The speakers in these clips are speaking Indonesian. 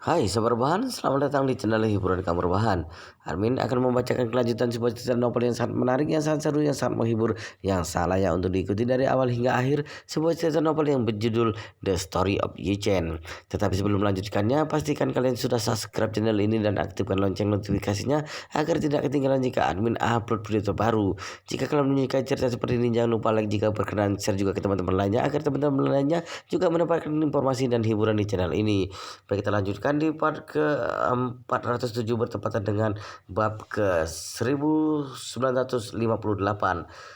Hai sahabat rebahan, selamat datang di channel hiburan kamu rebahan. Armin akan membacakan kelanjutan sebuah cerita novel yang sangat menarik, yang sangat seru, yang sangat menghibur, yang salah ya untuk diikuti dari awal hingga akhir. Sebuah cerita novel yang berjudul The Story of Yi-Chen. Tetapi sebelum melanjutkannya, pastikan kalian sudah subscribe channel ini dan aktifkan lonceng notifikasinya agar tidak ketinggalan jika admin upload video terbaru. Jika kalian menyukai cerita seperti ini, jangan lupa like jika berkenan, share juga ke teman-teman lainnya agar teman-teman lainnya juga mendapatkan informasi dan hiburan di channel ini. Baik, kita lanjutkan di part ke-407 bertepatan dengan bab ke-1958.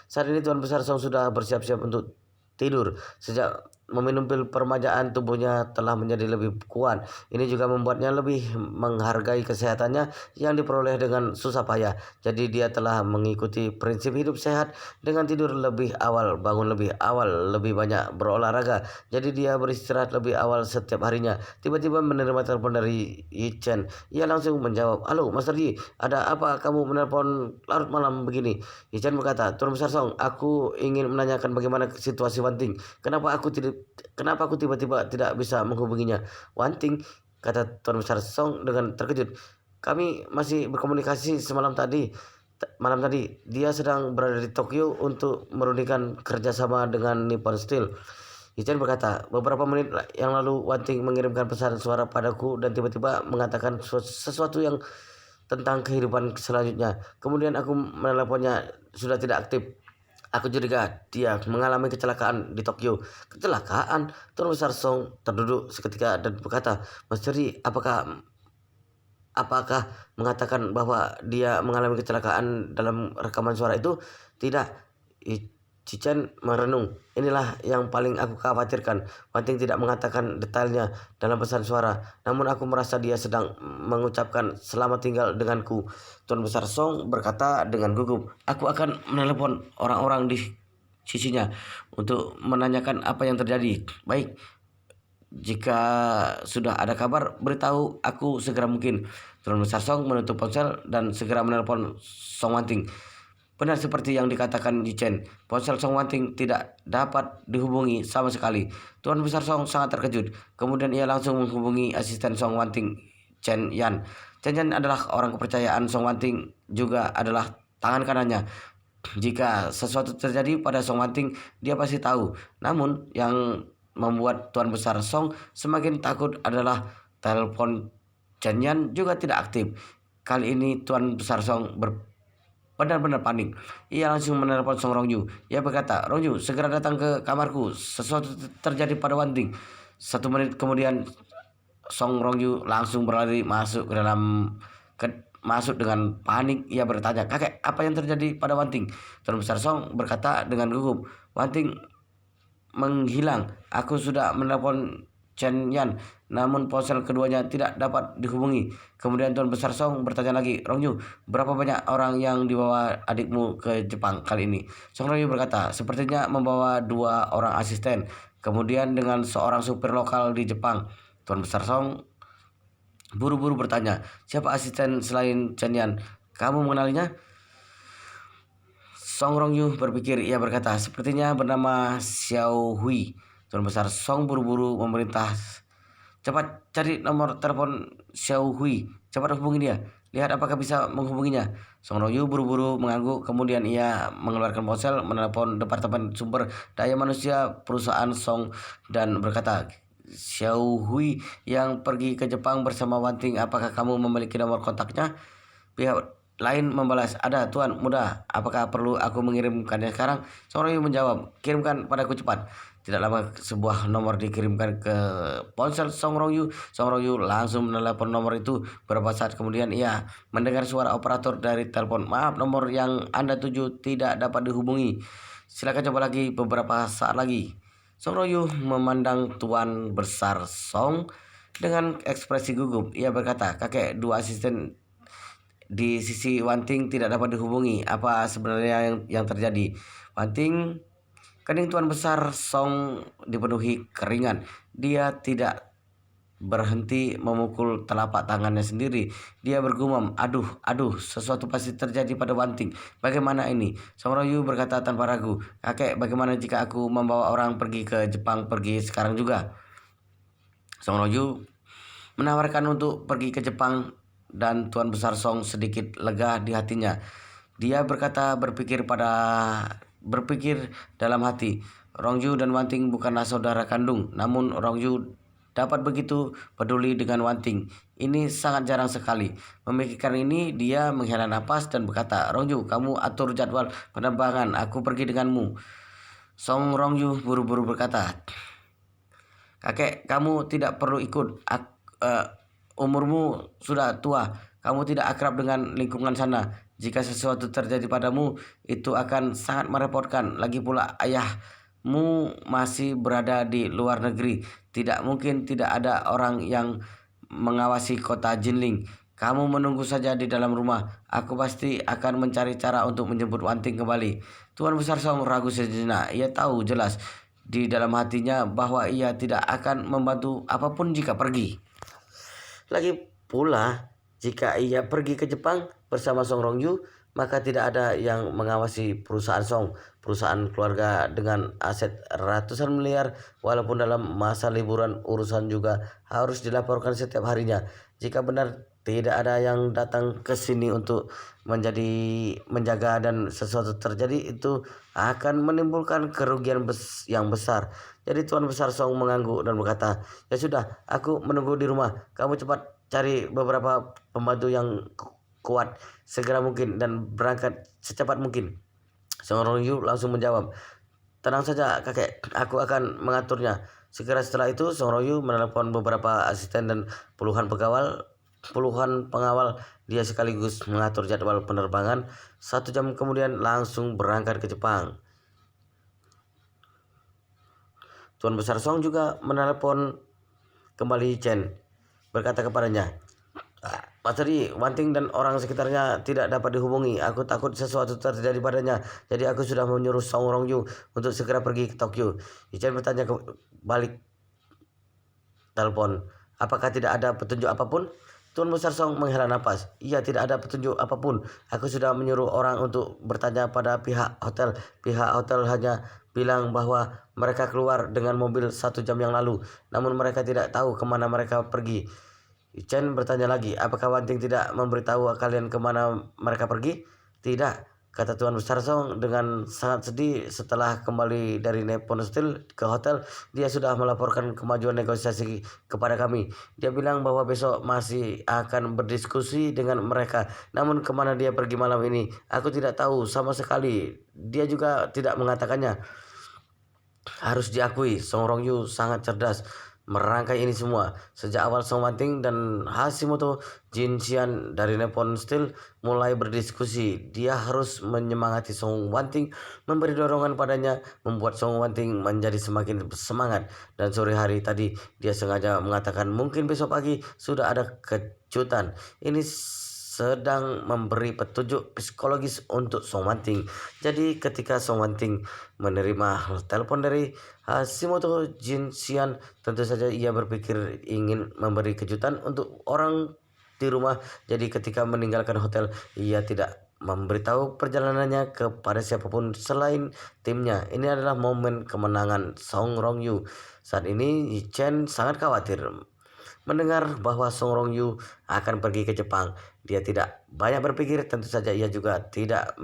Saat ini Tuan Besar Song sudah bersiap-siap untuk tidur. Sejak meminum pil permajaan, tubuhnya telah menjadi lebih kuat. Ini juga membuatnya lebih menghargai kesehatannya yang diperoleh dengan susah payah. Jadi dia telah mengikuti prinsip hidup sehat dengan tidur lebih awal, bangun lebih awal, lebih banyak berolahraga. Jadi dia beristirahat lebih awal setiap harinya. Tiba-tiba menerima telepon dari Yi-Chen. Ia langsung menjawab, "Halo Master Yi, ada apa kamu menelpon larut malam begini?" Yi-Chen berkata, "Tuan Besar Song, aku ingin menanyakan bagaimana situasi Wanting. Kenapa aku tiba-tiba tidak bisa menghubunginya?" "Wanting?" kata Tuan Besar Song dengan terkejut. "Kami masih berkomunikasi malam tadi. Dia sedang berada di Tokyo untuk merundingkan kerjasama dengan Nippon Steel." Yi-Chen berkata, "Beberapa menit yang lalu Wanting mengirimkan pesan suara padaku dan tiba-tiba mengatakan sesuatu yang tentang kehidupan selanjutnya. Kemudian aku meneleponnya, sudah tidak aktif. Aku curiga dia mengalami kecelakaan di Tokyo." "Kecelakaan?" Tuan Besar Song terduduk seketika dan berkata, "Master Yi, apakah mengatakan bahwa dia mengalami kecelakaan dalam rekaman suara itu?" "Tidak." Cichen merenung. "Inilah yang paling aku khawatirkan. Wanting tidak mengatakan detailnya dalam pesan suara, namun aku merasa dia sedang mengucapkan selamat tinggal denganku." Tuan Besar Song berkata dengan gugup, "Aku akan menelepon orang-orang di sisinya untuk menanyakan apa yang terjadi. Baik, jika sudah ada kabar, beritahu aku segera mungkin." Tuan Besar Song menutup ponsel dan segera menelepon Song Wanting. Benar seperti yang dikatakan Yi-Chen, ponsel Song Wanting tidak dapat dihubungi sama sekali. Tuan Besar Song sangat terkejut. Kemudian ia langsung menghubungi asisten Song Wanting, Chen Yan. Chen Yan adalah orang kepercayaan Song Wanting, juga adalah tangan kanannya. Jika sesuatu terjadi pada Song Wanting, dia pasti tahu. Namun yang membuat Tuan Besar Song semakin takut adalah telepon Chen Yan juga tidak aktif. Kali ini Tuan Besar Song benar-benar panik. Ia langsung menelepon Song Rongyu. Ia berkata, "Rongyu, segera datang ke kamarku. Sesuatu terjadi pada Wanting." 1 menit kemudian Song Rongyu langsung berlari masuk dengan panik. Ia bertanya, "Kakek, apa yang terjadi pada Wanting?" Tuan Besar Song berkata dengan gugup, "Wanting menghilang. Aku sudah menelepon Chen Yan, namun ponsel keduanya tidak dapat dihubungi." Kemudian Tuan Besar Song bertanya lagi, "Rongyu, berapa banyak orang yang dibawa adikmu ke Jepang kali ini?" Song Rongyu berkata, "Sepertinya membawa 2 orang asisten, kemudian dengan seorang supir lokal di Jepang." Tuan Besar Song buru-buru bertanya, "Siapa asisten selain Chen Yan? Kamu mengenalinya?" Song Rongyu berpikir. Ia berkata, "Sepertinya bernama Xiao Hui." Tuan Besar Song buru-buru memerintah, "Cepat cari nomor telepon Xiao Hui. Cepat hubungi dia. Lihat apakah bisa menghubunginya." Song Rongyu buru-buru mengangguk. Kemudian ia mengeluarkan ponsel, menelepon Departemen Sumber Daya Manusia perusahaan Song dan berkata, "Xiao Hui yang pergi ke Jepang bersama Wanting. Apakah kamu memiliki nomor kontaknya?" Pihak lain membalas, "Ada Tuan Muda. Apakah perlu aku mengirimkannya sekarang?" Song Rongyu menjawab, "Kirimkan padaku cepat." Tidak lama sebuah nomor dikirimkan ke ponsel Song Rongyu. Song Rongyu langsung menelepon nomor itu. Beberapa saat kemudian ia mendengar suara operator dari telepon, "Maaf, nomor yang Anda tuju tidak dapat dihubungi. Silakan coba lagi beberapa saat lagi." Song Rongyu memandang Tuan Besar Song dengan ekspresi gugup. Ia berkata, "Kakek, 2 asisten di sisi Wanting tidak dapat dihubungi. Apa sebenarnya yang terjadi?" Wanting, kening Tuan Besar Song dipenuhi keringat. Dia tidak berhenti memukul telapak tangannya sendiri. Dia bergumam, "Aduh, aduh, sesuatu pasti terjadi pada Wanting. Bagaimana ini?" Song Rongyu berkata tanpa ragu, "Kakek, bagaimana jika aku membawa orang pergi ke Jepang, pergi sekarang juga?" Song Rongyu menawarkan untuk pergi ke Jepang dan Tuan Besar Song sedikit lega di hatinya. Dia berpikir dalam hati, Rongyu dan Wanting bukanlah saudara kandung, namun Rongyu dapat begitu peduli dengan Wanting. Ini sangat jarang sekali. Memikirkan ini, dia menghela napas dan berkata, Rongyu, kamu atur jadwal penerbangan, aku pergi denganmu. Song Rongyu buru-buru berkata, kakek, kamu tidak perlu ikut. Umurmu sudah tua, kamu tidak akrab dengan lingkungan sana. Jika sesuatu terjadi padamu, itu akan sangat merepotkan. Lagi pula ayahmu masih berada di luar negeri. Tidak mungkin tidak ada orang yang mengawasi kota Jinling. Kamu menunggu saja di dalam rumah. Aku pasti akan mencari cara untuk menjemput Wanting kembali. Tuan Besar Song ragu sejenak. Ia tahu jelas di dalam hatinya bahwa ia tidak akan membantu apapun jika pergi. Lagi pula, jika ia pergi ke Jepang bersama Song Rongyu, maka tidak ada yang mengawasi perusahaan Song, perusahaan keluarga dengan aset ratusan miliar. Walaupun dalam masa liburan, urusan juga harus dilaporkan setiap harinya. Jika benar tidak ada yang datang ke sini untuk menjaga dan sesuatu terjadi, itu akan menimbulkan kerugian yang besar. Jadi Tuan Besar Song mengangguk dan berkata, ya sudah, aku menunggu di rumah. Kamu cepat cari beberapa pembantu yang kuat segera mungkin dan berangkat secepat mungkin. Song Rongyu langsung menjawab, tenang saja kakek, aku akan mengaturnya. Segera setelah itu Song Rongyu menelepon beberapa asisten dan puluhan pengawal. Dia sekaligus mengatur jadwal penerbangan. 1 jam kemudian langsung berangkat ke Jepang. Tuan Besar Song juga menelepon kembali Chen, berkata kepadanya, Mas Teri, Wanting dan orang sekitarnya tidak dapat dihubungi. Aku takut sesuatu terjadi padanya. Jadi aku sudah menyuruh Song Rongyu untuk segera pergi ke Tokyo. Chen bertanya balik telepon, apakah tidak ada petunjuk apapun? Tuan Besar Song menghela napas. Iya, tidak ada petunjuk apapun. Aku sudah menyuruh orang untuk bertanya pada pihak hotel. Pihak hotel hanya bilang bahwa mereka keluar dengan mobil 1 jam yang lalu. Namun mereka tidak tahu kemana mereka pergi. Chen bertanya lagi, apakah Wanting tidak memberitahu kalian kemana mereka pergi? Tidak, kata Tuan Besar Song dengan sangat sedih. Setelah kembali dari Nippon Steel ke hotel, dia sudah melaporkan kemajuan negosiasi kepada kami. Dia bilang bahwa besok masih akan berdiskusi dengan mereka. Namun kemana dia pergi malam ini, aku tidak tahu sama sekali. Dia juga tidak mengatakannya. Harus diakui, Song Rongyu sangat cerdas merangkai ini semua. Sejak awal Song Wanting dan Hashimoto Jinxian dari Nippon Steel mulai berdiskusi. Dia harus menyemangati Song Wanting, memberi dorongan padanya, membuat Song Wanting menjadi semakin semangat. Dan sore hari tadi dia sengaja mengatakan mungkin besok pagi sudah ada kejutan. Ini sedang memberi petunjuk psikologis untuk Song Wanting. Jadi ketika Song Wanting menerima telepon dari Hashimoto Jinxian, tentu saja ia berpikir ingin memberi kejutan untuk orang di rumah. Jadi ketika meninggalkan hotel, ia tidak memberitahu perjalanannya kepada siapapun selain timnya. Ini adalah momen kemenangan Song Rongyu. Saat ini Chen sangat khawatir mendengar bahwa Song Rongyu akan pergi ke Jepang. Dia tidak banyak berpikir, tentu saja ia juga tidak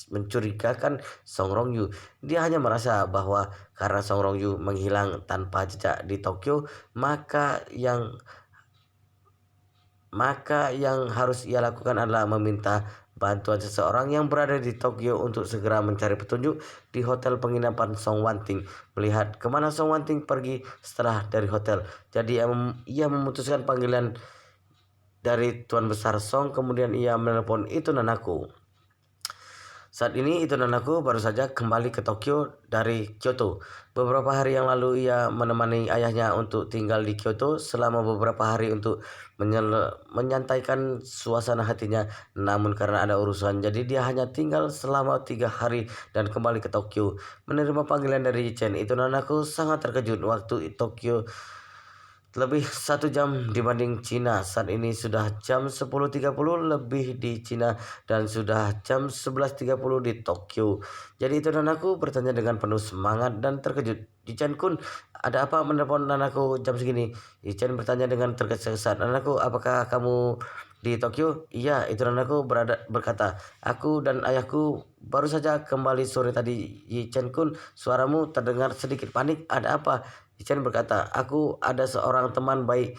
mencurigakan Song Rongyu. Dia hanya merasa bahwa karena Song Rongyu menghilang tanpa jejak di Tokyo, maka yang harus ia lakukan adalah meminta bantuan seseorang yang berada di Tokyo untuk segera mencari petunjuk di hotel penginapan Song Wanting, melihat kemana Song Wanting pergi setelah dari hotel. Jadi ia memutuskan panggilan dari Tuan Besar Song. Kemudian ia menelpon Itu Nanaku. Saat ini Itu Nanaku baru saja kembali ke Tokyo dari Kyoto. Beberapa hari yang lalu ia menemani ayahnya untuk tinggal di Kyoto selama beberapa hari untuk menyantaikan suasana hatinya. Namun karena ada urusan, jadi dia hanya tinggal selama 3 hari dan kembali ke Tokyo. Menerima panggilan dari Chen, Itu Nanaku sangat terkejut waktu lebih 1 jam dibanding Cina. Saat ini sudah jam 10.30 lebih di Cina dan sudah jam 11.30 di Tokyo. Jadi itu nanaku bertanya dengan penuh semangat dan terkejut. Ichen Kun, ada apa menelpon nanaku jam segini? Ichen bertanya dengan tergesa-gesa. Nanaku, apakah kamu di Tokyo? Iya, itu nanaku berkata. Aku dan ayahku baru saja kembali sore tadi. Ichen Kun, suaramu terdengar sedikit panik. Ada apa? Ichen berkata, aku ada seorang teman baik.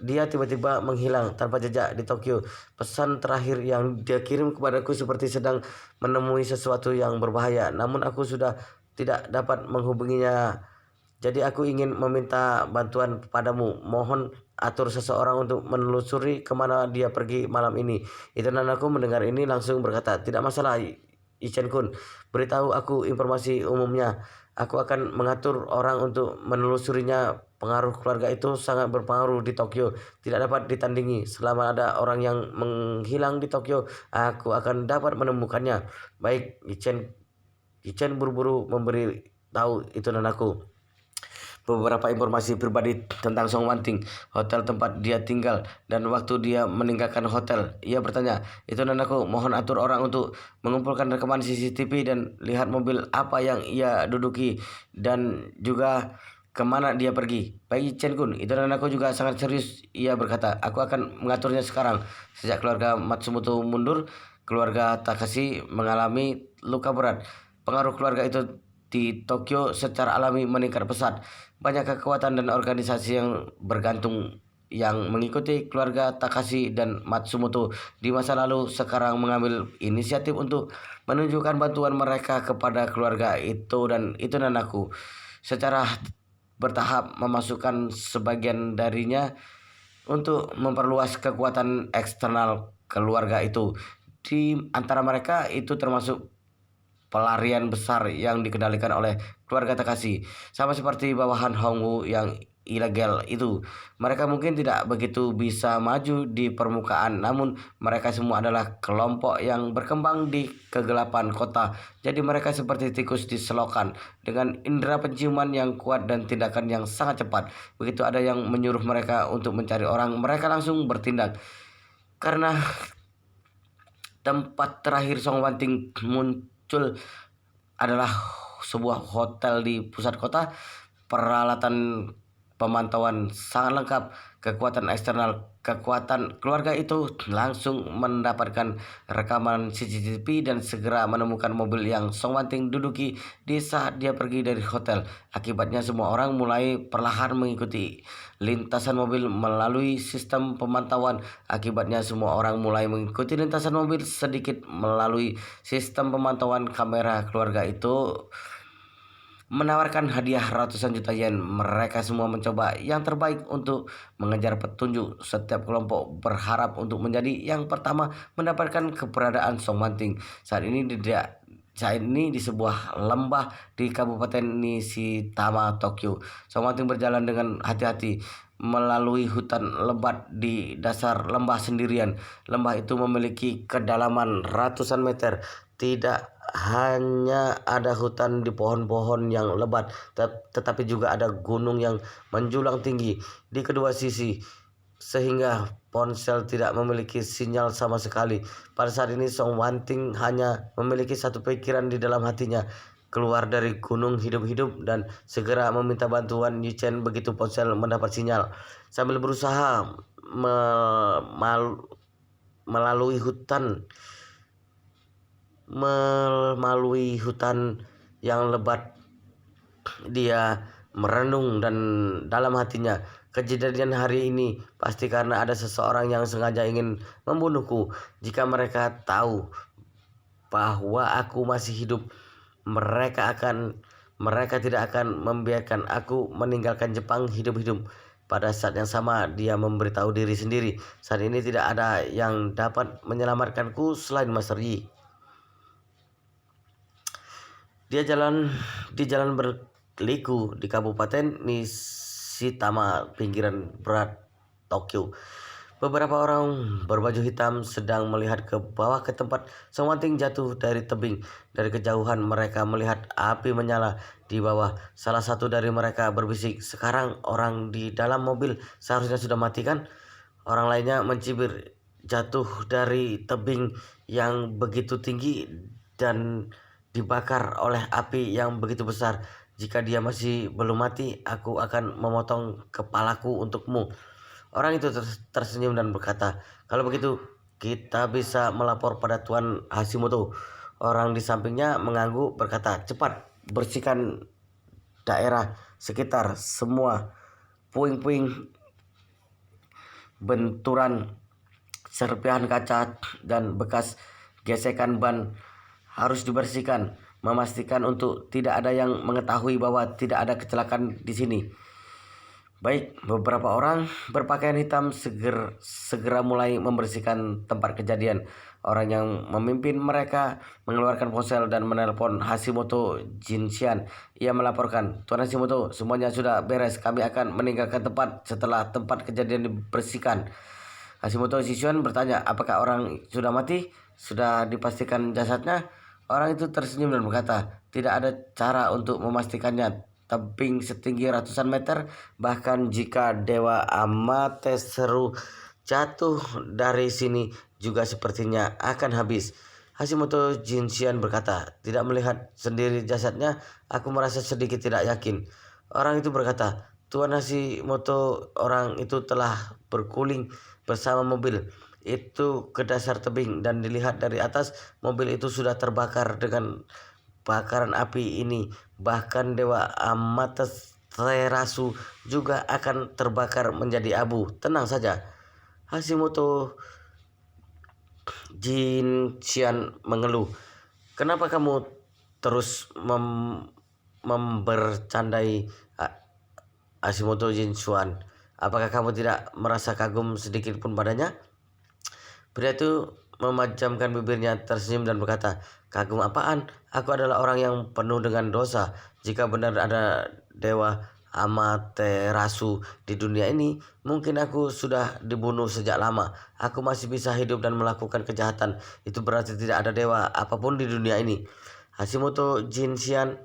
Dia tiba-tiba menghilang tanpa jejak di Tokyo. Pesan terakhir yang dia kirim kepadaku seperti sedang menemui sesuatu yang berbahaya. Namun aku sudah tidak dapat menghubunginya. Jadi aku ingin meminta bantuan padamu. Mohon atur seseorang untuk menelusuri kemana dia pergi malam ini. Itu nanaku mendengar ini langsung berkata, tidak masalah Ichen Kun. Beritahu aku informasi umumnya. Aku akan mengatur orang untuk menelusurinya. Pengaruh keluarga itu sangat berpengaruh di Tokyo. Tidak dapat ditandingi. Selama ada orang yang menghilang di Tokyo, aku akan dapat menemukannya. Baik, Ichen buru-buru memberi tahu itu nanaku beberapa informasi pribadi tentang Song Wanting, hotel tempat dia tinggal, dan waktu dia meninggalkan hotel. Ia bertanya, itu nanaku, mohon atur orang untuk mengumpulkan rekaman CCTV dan lihat mobil apa yang ia duduki dan juga kemana dia pergi. Baik Chen Kun, itu nanaku juga sangat serius. Ia berkata, aku akan mengaturnya sekarang. Sejak keluarga Matsumoto mundur, keluarga Takashi mengalami luka berat. Pengaruh keluarga itu di Tokyo secara alami meningkat pesat. Banyak kekuatan dan organisasi yang bergantung yang mengikuti keluarga Takashi dan Matsumoto di masa lalu sekarang mengambil inisiatif untuk menunjukkan bantuan mereka kepada keluarga itu dan itu nanaku secara bertahap memasukkan sebagian darinya untuk memperluas kekuatan eksternal keluarga itu. Di antara mereka itu termasuk pelarian besar yang dikendalikan oleh keluarga Takashi, sama seperti bawahan Hongwu yang ilegal itu. Mereka mungkin tidak begitu bisa maju di permukaan, namun mereka semua adalah kelompok yang berkembang di kegelapan kota. Jadi mereka seperti tikus di selokan dengan indera penciuman yang kuat dan tindakan yang sangat cepat. Begitu ada yang menyuruh mereka untuk mencari orang, mereka langsung bertindak. Karena tempat terakhir Song Wanting muncul adalah sebuah hotel di pusat kota. Peralatan pemantauan sangat lengkap. Kekuatan eksternal kekuatan keluarga itu langsung mendapatkan rekaman CCTV dan segera menemukan mobil yang Song Wanting duduki di saat dia pergi dari hotel. Akibatnya semua orang mulai perlahan mengikuti lintasan mobil melalui sistem pemantauan. Akibatnya semua orang mulai mengikuti lintasan mobil sedikit melalui sistem pemantauan kamera. Keluarga itu menawarkan hadiah ratusan juta yen. Mereka semua mencoba yang terbaik untuk mengejar petunjuk. Setiap kelompok berharap untuk menjadi yang pertama mendapatkan keberadaan Song Wanting. Saat ini di sebuah lembah di Kabupaten Nishitama, Tokyo. Song Wanting berjalan dengan hati-hati melalui hutan lebat di dasar lembah sendirian. Lembah itu memiliki kedalaman ratusan meter. Tidak hanya ada hutan di pohon-pohon yang lebat, tetapi juga ada gunung yang menjulang tinggi di kedua sisi, sehingga ponsel tidak memiliki sinyal sama sekali. Pada saat ini Song Wanting hanya memiliki satu pikiran di dalam hatinya, keluar dari gunung hidup-hidup dan segera meminta bantuan Yuchen begitu ponsel mendapat sinyal. Sambil berusaha melalui hutan yang lebat, dia merenung dan dalam hatinya, kejadian hari ini pasti karena ada seseorang yang sengaja ingin membunuhku. Jika mereka tahu bahwa aku masih hidup, mereka tidak akan membiarkan aku meninggalkan Jepang hidup-hidup. Pada saat yang sama dia memberitahu diri sendiri, saat ini tidak ada yang dapat menyelamatkanku selain Master Yi. Dia di jalan berliku di Kabupaten Nishitama, pinggiran barat Tokyo. Beberapa orang berbaju hitam sedang melihat ke bawah ke tempat Song Wanting jatuh dari tebing. Dari kejauhan mereka melihat api menyala di bawah. Salah satu dari mereka berbisik, "Sekarang orang di dalam mobil seharusnya sudah mati kan?" Orang lainnya mencibir, "Jatuh dari tebing yang begitu tinggi dan dibakar oleh api yang begitu besar. Jika dia masih belum mati, aku akan memotong kepalaku untukmu." Orang itu tersenyum dan berkata, "Kalau begitu, kita bisa melapor pada Tuan Hashimoto." Orang di sampingnya mengangguk berkata, "Cepat, bersihkan daerah sekitar semua. Puing-puing, benturan, serpihan kaca, dan bekas gesekan ban harus dibersihkan. Memastikan untuk tidak ada yang mengetahui bahwa tidak ada kecelakaan di sini." Baik, beberapa orang berpakaian hitam segera mulai membersihkan tempat kejadian. Orang yang memimpin mereka mengeluarkan ponsel dan menelpon Hashimoto Jinshian. Ia melaporkan, "Tuan Hashimoto, semuanya sudah beres. Kami akan meninggalkan tempat setelah tempat kejadian dibersihkan." Hashimoto Jinshian bertanya, "Apakah orang sudah mati? Sudah dipastikan jasadnya?" Orang itu tersenyum dan berkata, "Tidak ada cara untuk memastikannya. Tebing setinggi ratusan meter, bahkan jika Dewa Amaterasu jatuh dari sini juga sepertinya akan habis." Hashimoto Jinshian berkata, "Tidak melihat sendiri jasadnya, aku merasa sedikit tidak yakin." Orang itu berkata, "Tuan Hashimoto, orang itu telah berguling bersama mobil itu ke dasar tebing, dan dilihat dari atas mobil itu sudah terbakar dengan bakaran api ini. Bahkan Dewa Amaterasu juga akan terbakar menjadi abu." "Tenang saja." Hashimoto Jinshian mengeluh, "Kenapa kamu terus membercandai Hashimoto Jinshian? Apakah kamu tidak merasa kagum sedikit pun padanya?" Pria itu memejamkan bibirnya, tersenyum dan berkata, "Kagum apaan? Aku adalah orang yang penuh dengan dosa. Jika benar ada Dewa Amaterasu di dunia ini, mungkin aku sudah dibunuh sejak lama. Aku masih bisa hidup dan melakukan kejahatan. Itu berarti tidak ada dewa apapun di dunia ini." Hashimoto Jinshian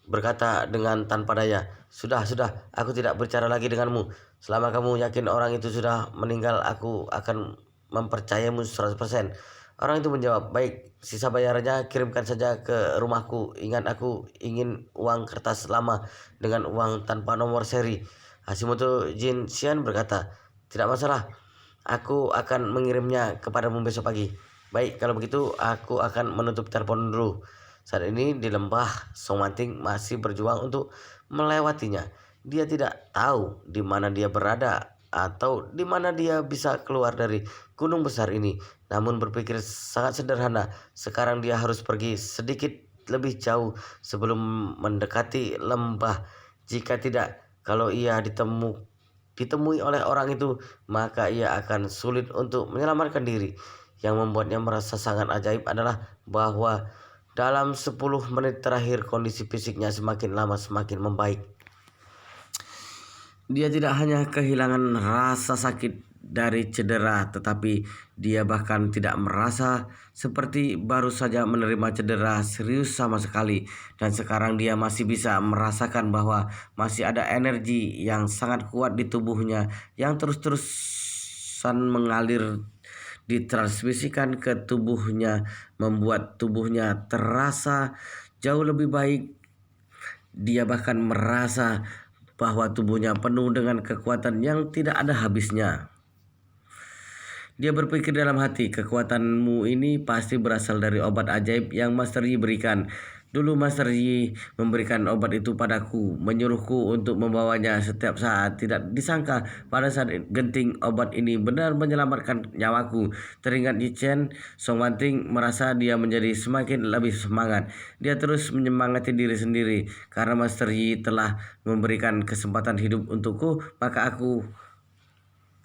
berkata dengan tanpa daya, sudah, aku tidak bicara lagi denganmu. Selama kamu yakin orang itu sudah meninggal, aku akan mempercayamu 100%. Orang itu menjawab, "Baik, sisa bayarannya kirimkan saja ke rumahku. Ingat, aku ingin uang kertas lama dengan uang tanpa nomor seri." Hashimoto Jinshian berkata, "Tidak masalah, aku akan mengirimnya kepadamu besok pagi." "Baik, kalau begitu aku akan menutup telepon dulu." Saat ini di lembah, Song Wanting masih berjuang untuk melewatinya. Dia tidak tahu di mana dia berada atau di mana dia bisa keluar dari gunung besar ini. Namun berpikir sangat sederhana, sekarang dia harus pergi sedikit lebih jauh sebelum mendekati lembah. Jika tidak, kalau ia ditemui oleh orang itu, maka ia akan sulit untuk menyelamatkan diri. Yang membuatnya merasa sangat ajaib adalah bahwa dalam 10 menit terakhir kondisi fisiknya semakin lama semakin membaik. Dia tidak hanya kehilangan rasa sakit dari cedera, tetapi dia bahkan tidak merasa seperti baru saja menerima cedera serius sama sekali. Dan sekarang dia masih bisa merasakan bahwa masih ada energi yang sangat kuat di tubuhnya yang terus-terusan mengalir, ditransmisikan ke tubuhnya, membuat tubuhnya terasa jauh lebih baik. Dia bahkan merasa bahwa tubuhnya penuh dengan kekuatan yang tidak ada habisnya. Dia berpikir dalam hati, "Kekuatanmu ini pasti berasal dari obat ajaib yang Master Yi berikan. Dulu Master Yi memberikan obat itu padaku, menyuruhku untuk membawanya setiap saat. Tidak disangka pada saat genting obat ini benar menyelamatkan nyawaku." Teringat Yi Chen, Song Wanting merasa dia menjadi semakin lebih semangat. Dia terus menyemangati diri sendiri. "Karena Master Yi telah memberikan kesempatan hidup untukku, maka aku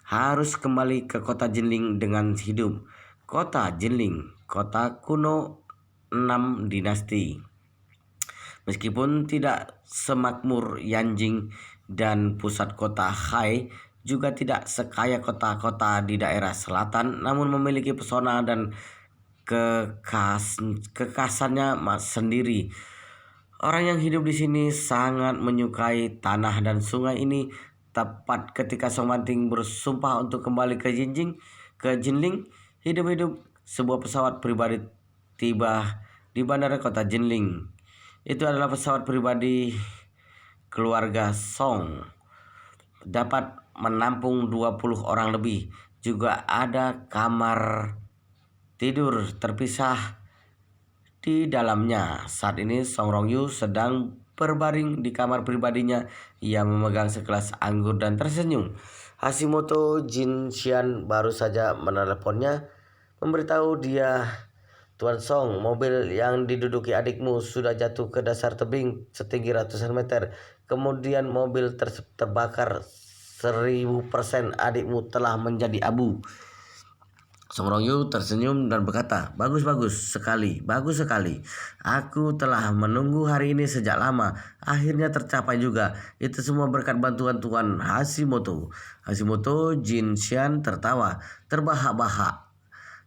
harus kembali ke kota Jinling dengan hidup." Kota Jinling, kota kuno 6 dinasti. Meskipun tidak semakmur Yanjing dan pusat kota Hai, juga tidak sekaya kota-kota di daerah selatan, namun memiliki pesona dan kekasannya sendiri. Orang yang hidup di sini sangat menyukai tanah dan sungai ini. Tepat ketika Song Manting bersumpah untuk kembali ke Jinling, hidup-hidup sebuah pesawat pribadi tiba di bandara kota Jinling. Itu adalah pesawat pribadi keluarga Song, dapat menampung 20 orang lebih. Juga ada kamar tidur terpisah di dalamnya. Saat ini Song Rongyu sedang berbaring di kamar pribadinya. Ia memegang segelas anggur dan tersenyum. Hashimoto Jinxian baru saja meneleponnya, memberitahu dia, "Tuan Song, mobil yang diduduki adikmu sudah jatuh ke dasar tebing setinggi ratusan meter. Kemudian mobil terbakar 1000%. Adikmu telah menjadi abu." Song Rongyu tersenyum dan berkata, bagus sekali. Aku telah menunggu hari ini sejak lama. Akhirnya tercapai juga. Itu semua berkat bantuan Tuan Hashimoto." Hashimoto Jinxian tertawa terbahak-bahak.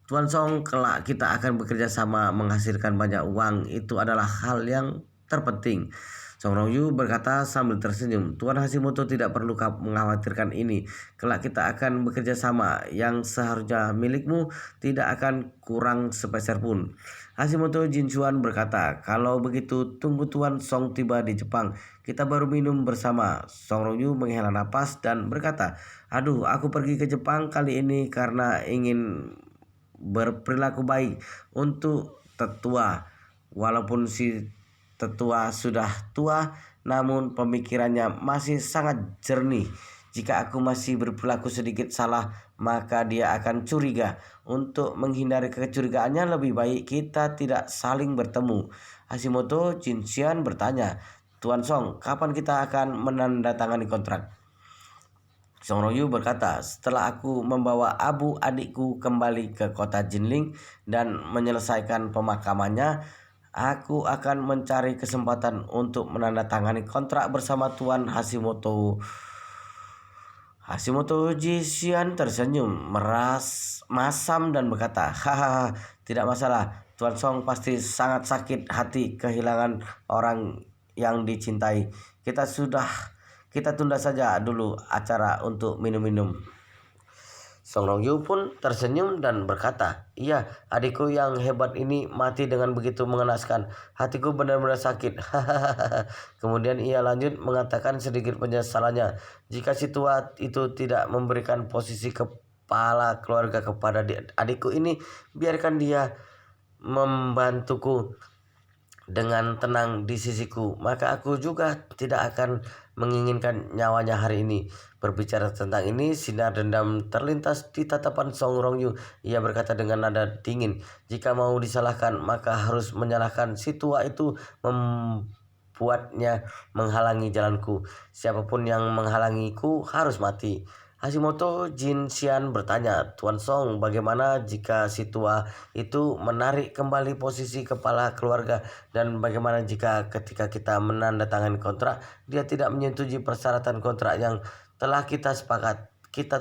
"Tuan Song, kelak kita akan bekerja sama menghasilkan banyak uang. Itu adalah hal yang terpenting." Song Rongyu berkata sambil tersenyum, "Tuan Hashimoto tidak perlu mengkhawatirkan ini. Kelak kita akan bekerja sama. Yang seharusnya milikmu tidak akan kurang sepeser pun." Hashimoto Jinchuan berkata, "Kalau begitu tunggu Tuan Song tiba di Jepang. Kita baru minum bersama." Song Rongyu menghela napas dan berkata, "Aduh, aku pergi ke Jepang kali ini karena ingin berperilaku baik untuk tetua. Walaupun si tetua sudah tua, namun pemikirannya masih sangat jernih. Jika aku masih berperilaku sedikit salah, maka dia akan curiga. Untuk menghindari kecurigaannya, lebih baik kita tidak saling bertemu." Hashimoto Jinxian bertanya, "Tuan Song, kapan kita akan menandatangani kontrak?" Song Rongyu berkata, "Setelah aku membawa abu adikku kembali ke kota Jinling dan menyelesaikan pemakamannya, aku akan mencari kesempatan untuk menandatangani kontrak bersama Tuan Hashimoto." Hashimoto Jinxian tersenyum, masam dan berkata, "Hahaha, tidak masalah. Tuan Song pasti sangat sakit hati kehilangan orang yang dicintai. Kita tunda saja dulu acara untuk minum-minum." Song Rongyu pun tersenyum dan berkata, "Iya, adikku yang hebat ini mati dengan begitu mengenaskan. Hatiku benar-benar sakit." Kemudian ia lanjut mengatakan sedikit penyesalannya, "Jika si tua itu tidak memberikan posisi kepala keluarga kepada adikku ini, biarkan dia membantuku dengan tenang di sisiku, maka aku juga tidak akan menginginkan nyawanya hari ini." Berbicara tentang ini, sinar dendam terlintas di tatapan Song Rongyu. Ia berkata dengan nada dingin, "Jika mau disalahkan, maka harus menyalahkan si tua itu membuatnya menghalangi jalanku. Siapapun yang menghalangiku harus mati." Hashimoto Jinxian bertanya, "Tuan Song, bagaimana jika si tua itu menarik kembali posisi kepala keluarga? Dan bagaimana jika ketika kita menandatangani kontrak, dia tidak menyetujui persyaratan kontrak yang telah kita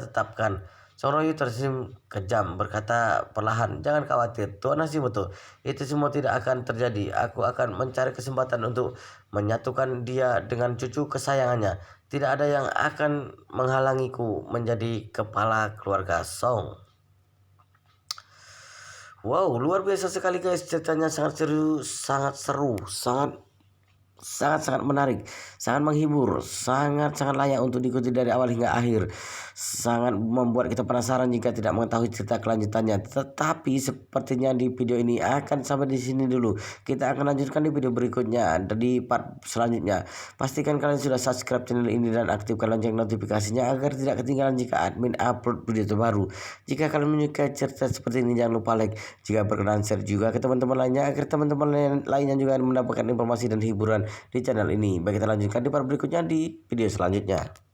tetapkan?" Song Rongyu tersenyum kejam berkata perlahan, "Jangan khawatir, Tuan Hashimoto. Itu semua tidak akan terjadi. Aku akan mencari kesempatan untuk menyatukan dia dengan cucu kesayangannya. Tidak ada yang akan menghalangiku menjadi kepala keluarga Song." Wow, luar biasa sekali guys, ceritanya sangat seru, sangat menarik, sangat menghibur, sangat layak untuk diikuti dari awal hingga akhir. Sangat membuat kita penasaran jika tidak mengetahui cerita kelanjutannya. Tetapi sepertinya di video ini akan sampai di sini dulu. Kita akan lanjutkan di video berikutnya, di part selanjutnya. Pastikan kalian sudah subscribe channel ini dan aktifkan lonceng notifikasinya agar tidak ketinggalan jika admin upload video terbaru. Jika kalian menyukai cerita seperti ini, jangan lupa like. Jika berkenan, share juga ke teman-teman lainnya agar teman-teman lainnya juga mendapatkan informasi dan hiburan di channel ini. Baik, kita lanjutkan di part berikutnya di video selanjutnya.